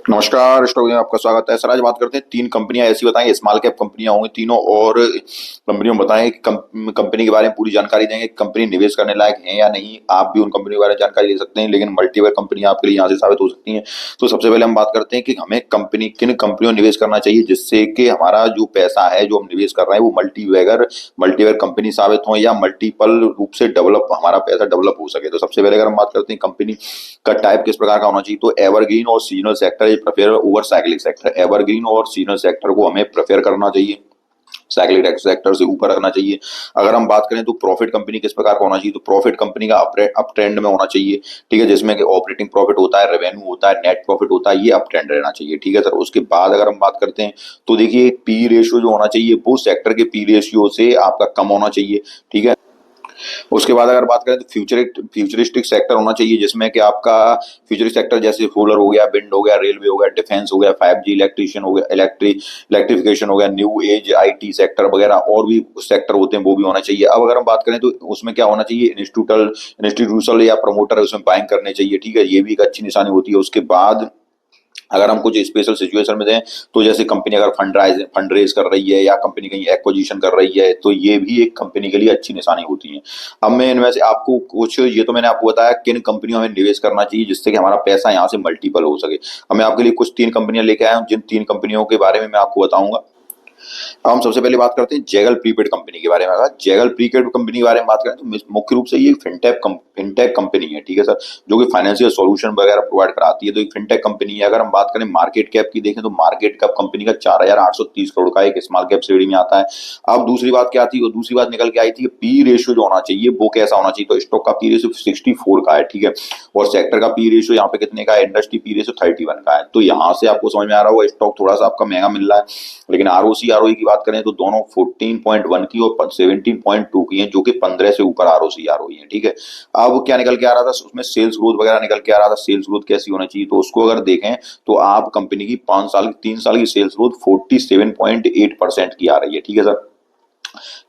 नमस्कार स्टॉक में आपका स्वागत है। सर आज बात करते हैं तीन कंपनियां ऐसी बताएं, स्मॉल कैप कंपनियां होंगी तीनों, और कंपनियों में बताएं कि कंपनी के बारे में पूरी जानकारी देंगे कि कंपनी निवेश करने लायक है या नहीं। आप भी उन कंपनी के बारे में जानकारी ले सकते हैं, लेकिन मल्टीपल कंपनियां आपके लिए यहाँ से साबित हो सकती हैं। तो सबसे पहले हम बात करते हैं कि हमें किन कंपनियों में निवेश करना चाहिए जिससे कि हमारा जो पैसा है जो हम निवेश कर रहे हैं वो मल्टीवेयर कंपनी साबित हो या मल्टीपल रूप से डेवलप हमारा पैसा डेवलप हो सके। तो सबसे पहले अगर हम बात करते हैं कंपनी का टाइप किस प्रकार का होना चाहिए, तो एवरग्रीन और seasonal sector prefer over cyclic sector. Evergreen और सीजनल सेक्टर को हमें प्रेफर करना चाहिए, साइक्लिक सेक्टर से ऊपर रखना चाहिए। अगर हम बात करें तो प्रॉफिट कंपनी किस प्रकार का होना चाहिए, तो प्रॉफिट कंपनी का अप ट्रेंड में होना चाहिए। ठीक है, जिसमें कि ऑपरेटिंग प्रॉफिट होता है, रेवेन्यू होता है, नेट प्रॉफिट होता है, ये अप ट्रेंड रहना चाहिए। ठीक है सर, उसके बाद अगर हम बात करते हैं तो देखिए पी रेशियो जो होना चाहिए वो सेक्टर के पी रेशियो से आपका कम होना चाहिए। ठीक है, उसके बाद अगर बात करें तो फ्यूचरिस्टिक सेक्टर होना चाहिए, जिसमें कि आपका फ्यूचरिस्टिक सेक्टर जैसे सोलर हो गया, विंड हो गया, रेलवे हो गया, डिफेंस हो गया, 5G इलेक्ट्रिशियन हो गया, इलेक्ट्रिफिकेशन हो गया, न्यू एज आईटी सेक्टर वगैरह और भी सेक्टर होते हैं वो भी होना चाहिए। अब अगर हम बात करें तो उसमें क्या होना चाहिए, इंस्टीट्यूशनल या प्रमोटर है उसमें बाइंग करने चाहिए। ठीक है, ये भी एक अच्छी निशानी होती है। उसके बाद अगर हम कुछ स्पेशल सिचुएशन में दें तो जैसे कंपनी अगर फंड रेज कर रही है या कंपनी कहीं एक्विजिशन कर रही है तो ये भी एक कंपनी के लिए अच्छी निशानी होती है। अब मैं इनमें से आपको कुछ, ये तो मैंने आपको बताया किन कंपनियों में निवेश करना चाहिए जिससे कि हमारा पैसा यहाँ से मल्टीपल हो सके। अब मैं आपके लिए कुछ तीन कंपनियां लेके आया हूँ जिन तीन कंपनियों के बारे में मैं आपको बताऊंगा। अब हम सबसे पहले बात करते हैं जैगल प्रीपेड कंपनी के बारे में। अगर जैगल प्रीपेड कंपनी के बारे में बात करें तो मुख्य रूप से ये फिनटेक कंपनी है। ठीक है सर, जो कि फाइनेंशियल सॉल्यूशन वगैरह प्रोवाइड कराती है, तो एक फिनटेक कंपनी है। अगर हम बात करें मार्केट कैप की देखें तो मार्केट कैप कंपनी का 4,830 करोड़ का एक स्मॉल कैप श्रेणी में आता है। अब दूसरी बात क्या थी, वो दूसरी बात निकल के आई थी पी रेशियो जो होना चाहिए वो कैसा होना चाहिए, तो स्टॉक का पी रेशियो 64 का है। ठीक है, और सेक्टर का पी रेशियो यहाँ पे कितने का है, इंडस्ट्री पी रेशियो 31 का है। तो यहाँ से आपको समझ में आ रहा होगा स्टॉक थोड़ा सा आपका महंगा मिल रहा है। लेकिन आरओसी आरओई की बात करें तो दोनों 14.1 की और 17.2 की हैं, जो कि 15 से ऊपर आरओसी आरओई है। ठीक है, अब क्या निकल के आ रहा था उसमें, सेल्स ग्रोथ वगैरह निकल के आ रहा था। सेल्स ग्रोथ कैसी होनी चाहिए, तो उसको अगर देखें तो आप कंपनी की 3 साल की सेल्स ग्रोथ 47.8% की आ रही है। ठीक है सर,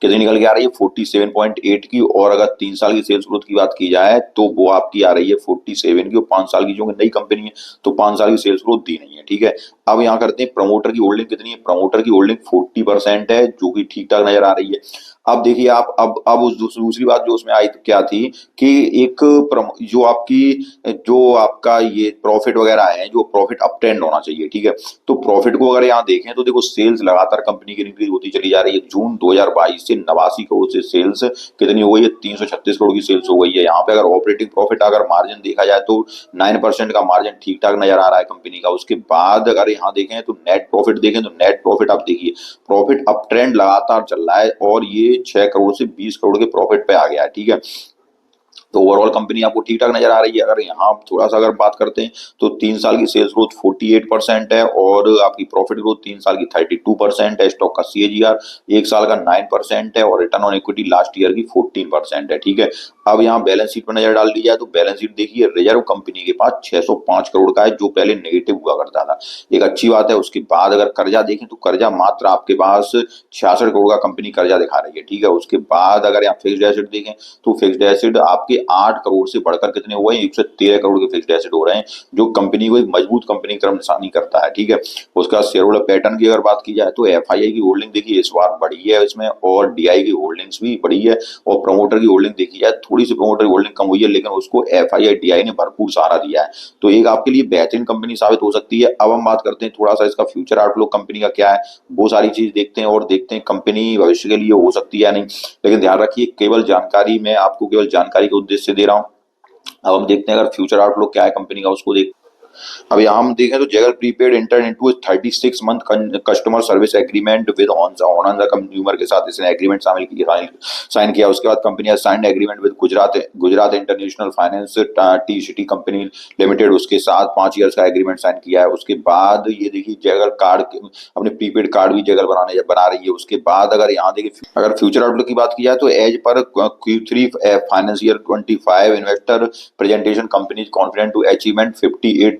कितनी निकल के आ रही है, 47.8 की। और अगर 3 साल की सेल्स ग्रोथ की बात की जाए तो वो आपकी आ रही है 47 की, और 5 साल की जो नई कंपनी है तो 5 साल की सेल्स ग्रोथ दी नहीं है। ठीक है, अब यहाँ करते हैं प्रमोटर की होल्डिंग कितनी है। प्रमोटर की होल्डिंग 40% है, जो कि ठीक ठाक नजर आ रही है। अब देखिए आप, अब उस दूसरी बात जो उसमें आई तो क्या थी कि एक जो आपका ये प्रॉफिट वगैरह है, जो प्रॉफिट अप ट्रेंड होना चाहिए। ठीक है, तो प्रॉफिट को अगर यहाँ देखें तो देखो सेल्स लगातार कंपनी की इंक्रीज होती चली जा रही है। जून 2022 से 89 करोड़ से सेल्स कितनी हो गई है, 336 करोड़ की सेल्स हो गई है। यहाँ पे अगर ऑपरेटिंग प्रॉफिट अगर मार्जिन देखा जाए तो 9% का मार्जिन ठीक ठाक नजर आ रहा है कंपनी का। उसके बाद अगर यहाँ देखें तो नेट प्रॉफिट देखें तो नेट प्रॉफिट आप देखिए, प्रॉफिट अप ट्रेंड लगातार चल रहा है और ये 6 करोड़ से 20 करोड़ के प्रॉफिट पे आ गया है। ठीक है, तो ओवरऑल कंपनी आपको ठीक ठाक नजर आ रही है। अगर यहाँ थोड़ा सा अगर बात करते हैं तो 3 साल की सेल्स ग्रोथ 48% है और आपकी प्रॉफिट ग्रोथ 3 साल की 32% है। स्टॉक का सीएजीआर 1 साल का 9% है और return on equity last year की 14% है। ठीक है, अब यहाँ बैलेंस शीट पर नजर डाल दी जाए तो बैलेंस शीट देखिए, रिजर्व कंपनी के पास 605 करोड़ का है, जो पहले नेगेटिव हुआ करता था, एक अच्छी बात है। उसके बाद अगर कर्जा देखें तो कर्जा मात्र आपके पास 66 करोड़ का कंपनी कर्जा दिखा रही है। ठीक है, उसके बाद अगर यहाँ फिक्स्ड एसेट देखें तो फिक्स्ड एसेट आपके 8 करोड़ से बढ़कर कितने हुए हैं, 113 करोड़ के फिक्स्ड एसेट हो रहे हैं, जो कंपनी को एक मजबूत कंपनी की तरफ निशानी करता है। ठीक है, उसका शेयर होल्डर पैटर्न की अगर बात की जाए तो एफआईआई की होल्डिंग देखिए इस बार बढ़ी है इसमें, और डीआई की होल्डिंग्स भी बढ़ी है। और प्रमोटर की होल्डिंग देखी जाए थोड़ी सी प्रमोटर की होल्डिंग कम हुई है, लेकिन उसको एफआईआई डीआई ने भरपूर सहारा दिया है, तो एक आपके लिए बेहतरीन कंपनी साबित हो सकती है। अब हम बात करते हैं थोड़ा सा इसका फ्यूचर आउटलुक कंपनी का क्या है, वो सारी चीज देखते हैं और देखते हैं कंपनी भविष्य के लिए हो सकती है या नहीं। लेकिन ध्यान रखिए केवल जानकारी, मैं आपको केवल जानकारी के उद्देश्य से दे रहा हूँ। अब हम देखते हैं अगर फ्यूचर आउटलुक क्या है कंपनी का, उसको देख। अब यहाँ हम देखें तो Zaggle prepaid enter into 36 month customer service agreement with honour consumer के साथ इसने एग्रीमेंट साइन किया। उसके बाद कंपनी ने signed agreement with Gujarat international finance T city company limited, उसके साथ 5 ईयर्स का एग्रीमेंट साइन किया है। उसके बाद ये देखिए जैगल कार्ड, अपने प्रीपेड कार्ड भी जैगल बना रही है। उसके बाद अगर यहाँ देखिए अगर फ्यूचर आउटलुक की बात की जाए तो as per Q3 financial 25 investor presentation company confident to achievement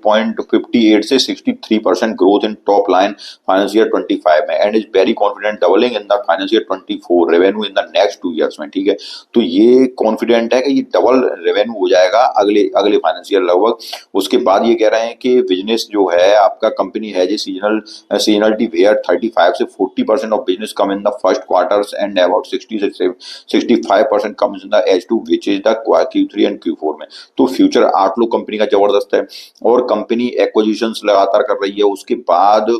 60.58 से 63% growth in top line financial 25 में and is very confident doubling in the financial 24 revenue in the next 2 years में। ठीक है, तो ये कॉन्फिडेंट है कि ये डबल रेवेन्यू हो जाएगा अगले अगले फाइनेंशियल लगभग। उसके बाद ये कह रहे हैं कि बिजनेस जो है आपका कंपनी है जो सीजनलिटी वेयर 35 से 40% of business come in the first quarters and about 60 से 65% comes in the H2 which is the Q3 and Q4 में। तो फ्यूचर आउटलुक कंपनी का जबरदस्त है और कंपनी एक्विजिशंस लगातार कर रही है। उसके बाद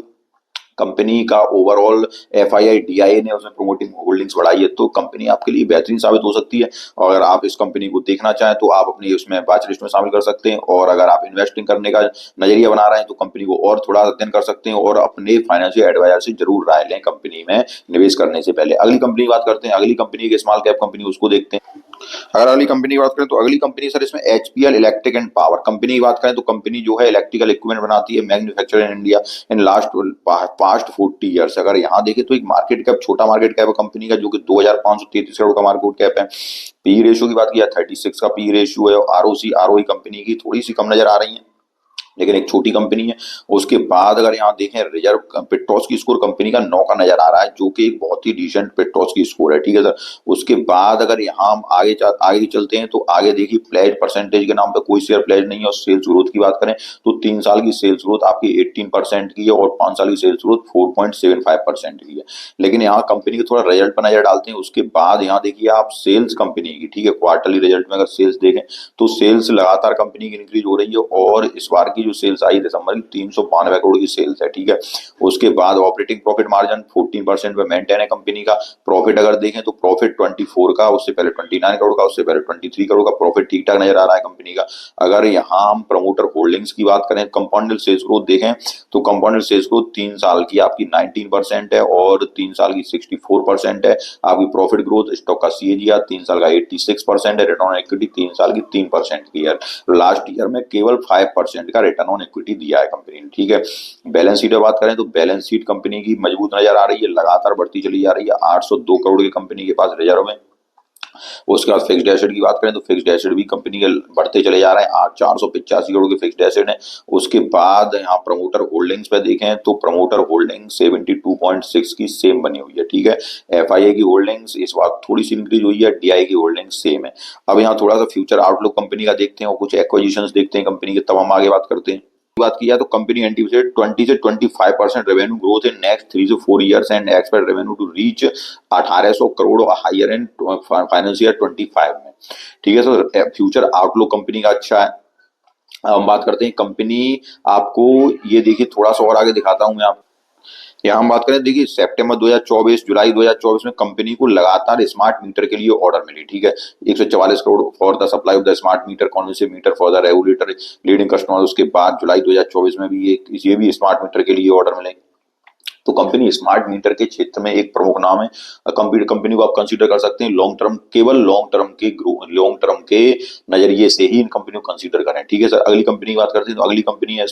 कंपनी का ओवरऑल FII DIA ने उसमें प्रोमोटिंग होल्डिंग्स बढ़ाई है, तो कंपनी आपके लिए बेहतरीन साबित हो सकती है। और अगर आप इस कंपनी को देखना चाहें तो आप अपनी उसमें वॉच लिस्ट में शामिल कर सकते हैं, और अगर आप इन्वेस्टिंग करने का नजरिया बना रहे हैं तो कंपनी को और थोड़ा अध्ययन कर सकते हैं और अपने फाइनेंशियल एडवाइजर से जरूर राय लें कंपनी में निवेश करने से पहले। अगली कंपनी की बात करते हैं, अगली कंपनी की स्मॉल कैप कंपनी, उसको देखते हैं। अगर अगली कंपनी की बात करें तो अगली कंपनी सर इसमें HPL electric and power company की बात करें तो कंपनी जो है इलेक्ट्रिकल इक्विपमेंट बनाती है, manufacture in India in last past 40 years. अगर यहाँ देखें तो एक मार्केट कैप, छोटा मार्केट कैप है कंपनी का जो कि 2533 करोड़ का मार्केट कैप है। पी रेशियो की बात किया 36 का पी रेशियो है। ROC ROE कंपनी की थोड़ी सी कम नजर आ रही है लेकिन एक छोटी कंपनी है। उसके बाद अगर यहाँ देखें रिजर्व पेट्रोस की स्कोर कंपनी का 9 का नजर आ रहा है जो कि एक बहुत ही डिसेंट पेट्रोस की स्कोर है। ठीक है सर, उसके बाद अगर यहाँ हम आगे चलते हैं तो आगे देखिए प्लेज परसेंटेज के नाम पे कोई शेयर प्लेज नहीं है। और सेल्स ग्रोथ की बात करें तो 3 साल की सेल्स ग्रोथ आपकी 18% की है और 5 साल की सेल्स ग्रोथ 4.75% की है। लेकिन यहाँ कंपनी के थोड़ा रिजल्ट पर नजर डालते हैं। उसके बाद यहाँ देखिए आप सेल्स कंपनी की, ठीक है, क्वार्टरली रिजल्ट में अगर सेल्स देखें तो सेल्स लगातार कंपनी की इंक्रीज हो रही है और इस बार की जो सेल्स आई दिसंबर की 392 करोड़ की सेल्स है। ठीक है, उसके बाद ऑपरेटिंग प्रॉफिट मार्जिन 14% पे मेंटेन है कंपनी का। प्रॉफिट अगर देखें तो प्रॉफिट 24 का, उससे पहले 29 करोड़ का, उससे पहले 23 करोड़ का प्रॉफिट ठीक ठाक नजर आ रहा है कंपनी का। अगर यहाँ हम प्रमोटर होल्डिंग्स की बात करें, कंपाउंडेड सेल्स ग्रोथ देखें तो कंपाउंडेड सेल्स ग्रोथ 3 साल की आपकी 19% है और 3 साल की 64% है। आपकी प्रॉफिट ग्रोथ स्टॉक का CAGR 3 साल का 86% है। रिटर्न ऑन इक्विटी 3 साल की 3% की है। लास्ट ईयर में केवल 5% का रिटर्न ऑन इक्विटी दिया है कंपनी ने। ठीक है, बैलेंस शीट में बात करें तो बैलेंस शीट कंपनी की मजबूत नजर आ रही है, लगातार बढ़ती चली जा रही है। 802 करोड़ की कंपनी के पास रिजर्व है। उसके बाद फिक्स्ड एसेट की बात करें तो फिक्स्ड एसेट भी कंपनी के बढ़ते चले जा रहे हैं। 485 करोड़ के फिक्स्ड एसेट है। उसके बाद यहाँ प्रमोटर होल्डिंग्स पे देखें तो प्रमोटर होल्डिंग 72.6 की सेम बनी हुई है। ठीक है, FII की होल्डिंग्स इस बार थोड़ी सी इंक्रीज हुई है, DI की होल्डिंग सेम है। अब यहाँ थोड़ा सा फ्यूचर आउटलुक कंपनी का देखते हैं और कुछ एक्विजिशंस देखते हैं कंपनी के, तब हम आगे बात करते हैं। बात किया तो कंपनी एंटीसिपेट 20 से 25% रेवेन्यू ग्रोथ इन नेक्स्ट 3 से 4 years and expect revenue to reach 1800 crore higher in financial 25 में। ठीक है, तो फ्यूचर आउटलुक कंपनी का अच्छा है। हम बात करते हैं कंपनी, आपको ये देखिए थोड़ा सा और आगे दिखाता हूं मैं आप। यहाँ हम बात करें, देखिए सितंबर 2024 जुलाई 2024 में कंपनी को लगातार स्मार्ट मीटर के लिए ऑर्डर मिली। ठीक है, 144 crore for the supply of the smart meter कॉन्वेंसिव meter for the regulator leading customer. उसके बाद जुलाई 2024 में भी ये भी स्मार्ट मीटर के लिए ऑर्डर मिले। तो कंपनी स्मार्ट मीटर के क्षेत्र में एक प्रमुख नाम है। कंपनी को आप कंसीडर कर सकते हैं लॉन्ग टर्म, केवल लॉन्ग टर्म के नजरिए से ही इन कंपनी को कंसीडर करें। ठीक है सर, अगली कंपनी की बात करते हैं तो अगली कंपनी है,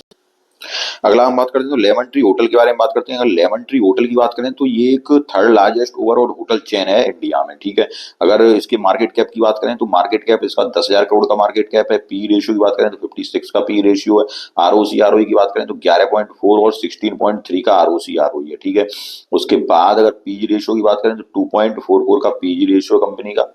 अगला हम बात करते हैं तो लेमन ट्री होटल के बारे में बात करते हैं। अगर लेमन ट्री होटल की बात करें तो ये एक third largest overall hotel chain है इंडिया में। ठीक है, अगर इसके मार्केट कैप की बात करें तो मार्केट कैप इसका 10,000 करोड़ का मार्केट कैप है। पी रेशियो की बात करें तो 56 का पी रेशियो है। ROC ROE की बात करें तो 11.4 और 16.3 का ROC ROE है। ठीक है, उसके बाद अगर पीजी रेशियो की बात करें तो 2.44 का पीजी रेशियो कंपनी का।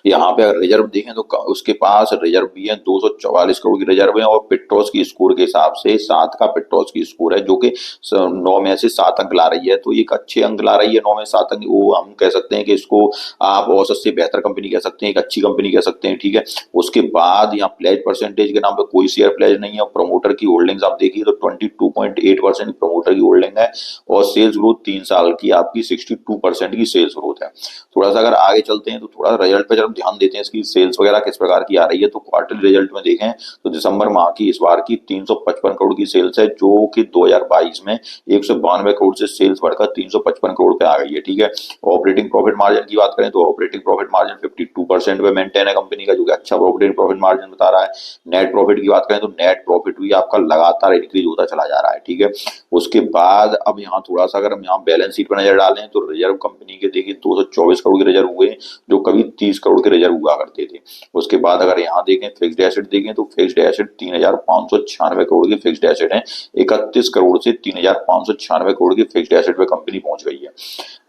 यहाँ पे अगर रिजर्व देखें तो उसके पास रिजर्व भी है, 244 करोड़ की रिजर्व है और पेट्रोस की स्कोर के हिसाब से 7 का पेट्रोस की स्कोर है जो कि 9 में से 7 अंक ला रही है। तो एक अच्छे अंक ला रही है, 9 में 7 अंक, वो हम कह सकते हैं कि इसको आप औसत से बेहतर कंपनी कह सकते हैं, एक अच्छी कंपनी कह सकते हैं। ठीक है, उसके बाद यहाँ प्लेज परसेंटेज के नाम पे कोई शेयर प्लेज नहीं है और प्रमोटर की होल्डिंग्स आप देखिए तो 22.8% प्रमोटर की होल्डिंग है और सेल्स ग्रोथ 3 साल की आपकी 62% की सेल्स ग्रोथ है। थोड़ा सा अगर आगे चलते हैं तो थोड़ा रिजल्ट पे जब ध्यान देते हैं इसकी सेल्स वगैरह किस प्रकार की आ रही है, तो क्वार्टरली रिजल्ट में देखें तो दिसंबर माह की इस बार की 355 करोड़ की सेल्स है जो कि 2022 में 192 करोड़ से सेल्स बढ़कर 355 करोड़ पे आ गई है। ठीक है, ऑपरेटिंग प्रॉफिट मार्जिन की बात करें तो ऑपरेटिंग प्रॉफिट मार्जिन 52% पे मेंटेन है कंपनी का जो कि अच्छा ऑपरेटिंग प्रॉफिट मार्जिन बता रहा है। नेट प्रॉफिट की बात करें तो नेट प्रॉफिट भी आपका लगातार इंक्रीज होता चला जा रहा है। ठीक है, उसके बाद अब यहाँ थोड़ा सा अगर हम यहाँ बैलेंस शीट पर नजर डालें तो रिजर्व कंपनी के देखिए 224 करोड़ के रिजर्व हुए जो कभी 30 करोड़ करोड़ के रिजर्व हुआ करते थे। उसके बाद अगर यहाँ देखें फिक्स्ड एसेट देखें तो फिक्स्ड एसेट 3,596 करोड़ के फिक्स्ड एसेट हैं। 31 करोड़ से 3,596 करोड़ के फिक्स्ड एसेट पे कंपनी पहुंच गई है।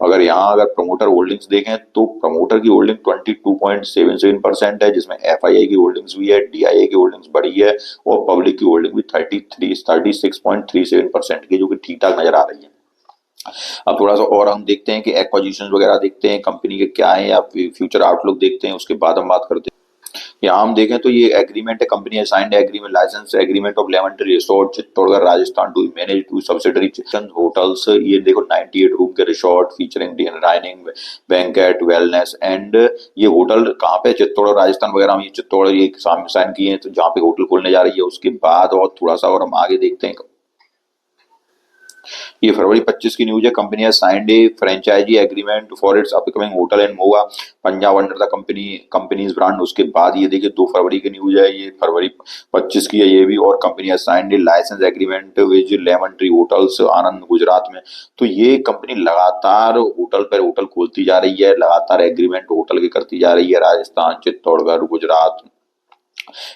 अगर प्रमोटर होल्डिंग्स देखें तो प्रमोटर की होल्डिंग 22.77% है, जिसमें एफआईआई की होल्डिंग्स भी है, डीआईए की होल्डिंग्स बढ़ी है और पब्लिक की होल्डिंग भी 36.37% की, जो कि ठीक ठाक नजर आ रही है। अब थोड़ा सा और हम देखते हैं कि एक्विजिशंस वगैरह देखते हैं कंपनी के क्या है या फ्यूचर आउटलुक देखते हैं, उसके बाद हम बात करते हैं। यहाँ हम देखें तो ये एग्रीमेंट है, कंपनी ने signed agreement licence agreement of Lemon Tree resort Chittorgarh Rajasthan to manage to subsidiary चिकन होटल्स। ये देखो 98 रूम के resort featuring dinner dining banquet wellness and ये होटल कहाँ पे चित्तौड़गढ़ राजस्थान वगैरह में ये चित्तौड़गढ़ ये साइन किए हैं, तो जहाँ पे होटल खोलने जा रही है। उसके बाद और थोड़ा सा और हम आगे देखते हैं। ये फरवरी 25 की न्यूज है, कंपनी है signed a franchise agreement for its upcoming hotel and Moga Punjab under the company's brand. उसके बाद ये देखिए 2 फरवरी की न्यूज है, ये फरवरी 25 की है ये भी, और कंपनी है signed a licence agreement with Lemon Tree Hotels Anand Gujarat में। तो ये कंपनी लगातार होटल पर होटल खोलती जा रही है, लगातार एग्रीमेंट होटल की करती जा रही है, राजस्थान चित्तौड़गढ़ गुजरात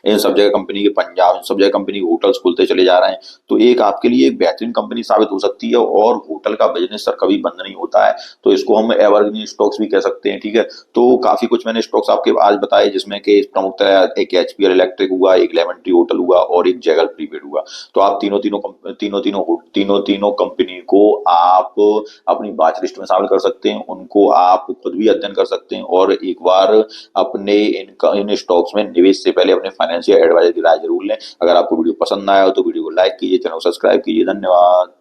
इन सब जगह कंपनी के, पंजाब इन सब जगह कंपनी होटल्स खुलते चले जा रहे हैं। तो एक आपके लिए एक बेहतरीन कंपनी साबित हो सकती है और होटल का बिजनेस सर कभी बंद नहीं होता है, तो इसको हम एवरग्रीन स्टॉक्स भी कह सकते हैं। ठीक है, तो काफी कुछ मैंने स्टॉक्स आपके आज बताए, जिसमें कि प्रमुखतः एक एचपीएल इलेक्ट्रिक हुआ, एक लेमन ट्री होटल हुआ और एक जैगल प्रीपेड हुआ। तो आप तीनों कंपनी को आप अपनी वॉच लिस्ट में शामिल कर सकते हैं, उनको आप खुद भी अध्ययन कर सकते हैं और एक बार अपने इन स्टॉक्स में निवेश से पहले अपने फाइनेंशियल एडवाइजर की राय जरूर लें। अगर आपको वीडियो पसंद आया हो तो वीडियो को लाइक कीजिए, चैनल को सब्सक्राइब कीजिए। धन्यवाद।